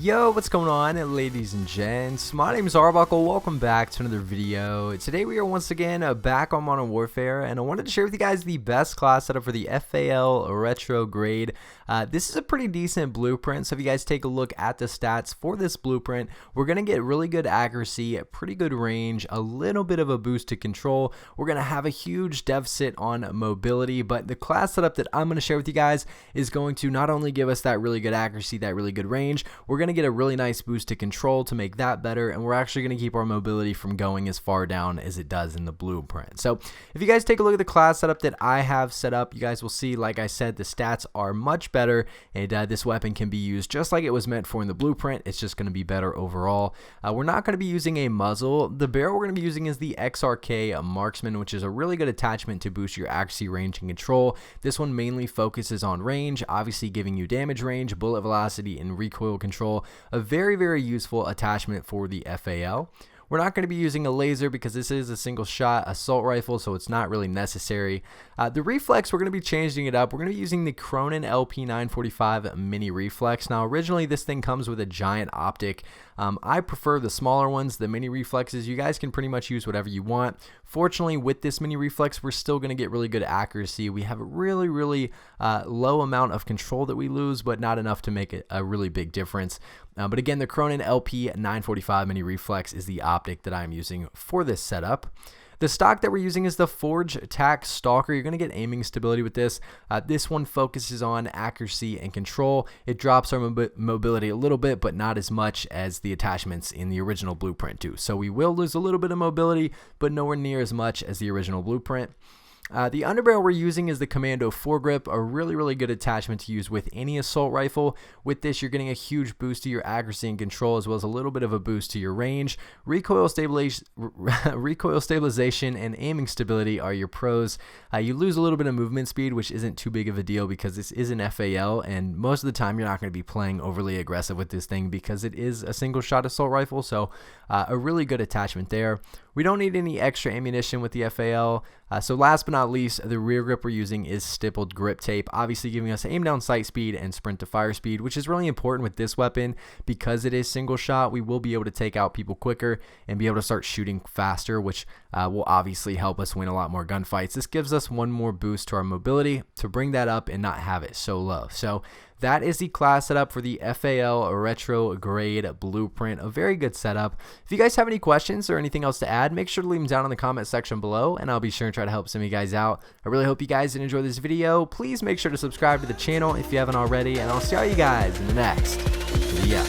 Yo, what's going on, ladies and gents? My name is Arbuckle. Welcome back to another video. Today we are once again back on Modern Warfare, and I wanted to share with you guys the best class setup for the FAL retrograde. This is a pretty decent blueprint, so if you guys take a look at the stats for this blueprint, we're going to get really good accuracy, a pretty good range, a little bit of a boost to control. We're going to have a huge deficit on mobility, but the class setup that I'm going to share with you guys is going to not only give us that really good accuracy, that really good range, we're going to get a really nice boost to control to make that better, and we're actually going to keep our mobility from going as far down as it does in the blueprint. So if you guys take a look at the class setup that I have set up, you guys will see, like I said, the stats are much better, and this weapon can be used just like it was meant for in the blueprint. It's just going to be better overall. We're not going to be using a muzzle. The barrel we're going to be using is the XRK Marksman, which is a really good attachment to boost your accuracy, range, and control. This one mainly focuses on range, obviously giving you damage range, bullet velocity, and recoil control. A very, very useful attachment for the FAL. We're not going to be using a laser because this is a single shot assault rifle, so it's not really necessary. The reflex, we're going to be changing it up. We're going to be using the Cronin LP945 mini reflex. Now originally this thing comes with a giant optic. I prefer the smaller ones, the mini reflexes. You guys can pretty much use whatever you want. Fortunately, with this mini reflex, we're still going to get really good accuracy. We have a really low amount of control that we lose, but not enough to make it a really big difference. But again, the Cronin LP945 mini reflex is the optic that I'm using for this setup. The stock that we're using is the Forge Tac Stalker. You're going to get aiming stability with this. This one focuses on accuracy and control. It drops our mobility a little bit, but not as much as the attachments in the original blueprint do. So we will lose a little bit of mobility, but nowhere near as much as the original blueprint. The underbarrel we're using is the Commando foregrip, a really good attachment to use with any assault rifle. With this, you're getting a huge boost to your accuracy and control, as well as a little bit of a boost to your range. Recoil stabilization and aiming stability are your pros. You lose a little bit of movement speed, which isn't too big of a deal because this is an FAL, and most of the time you're not going to be playing overly aggressive with this thing because it is a single shot assault rifle, so a really good attachment there. We don't need any extra ammunition with the FAL. So last but not least, the rear grip we're using is stippled grip tape, obviously giving us aim down sight speed and sprint to fire speed, which is really important with this weapon because it is single shot. We will be able to take out people quicker and be able to start shooting faster, which will obviously help us win a lot more gunfights. This gives us one more boost to our mobility to bring that up and not have it so low. So that is the class setup for the FAL retrograde blueprint. A very good setup. If you guys have any questions or anything else to add, make sure to leave them down in the comment section below, and I'll be sure to try to help some of you guys out. I really hope you guys did enjoy this video. Please make sure to subscribe to the channel if you haven't already, and I'll see all you guys in the next video.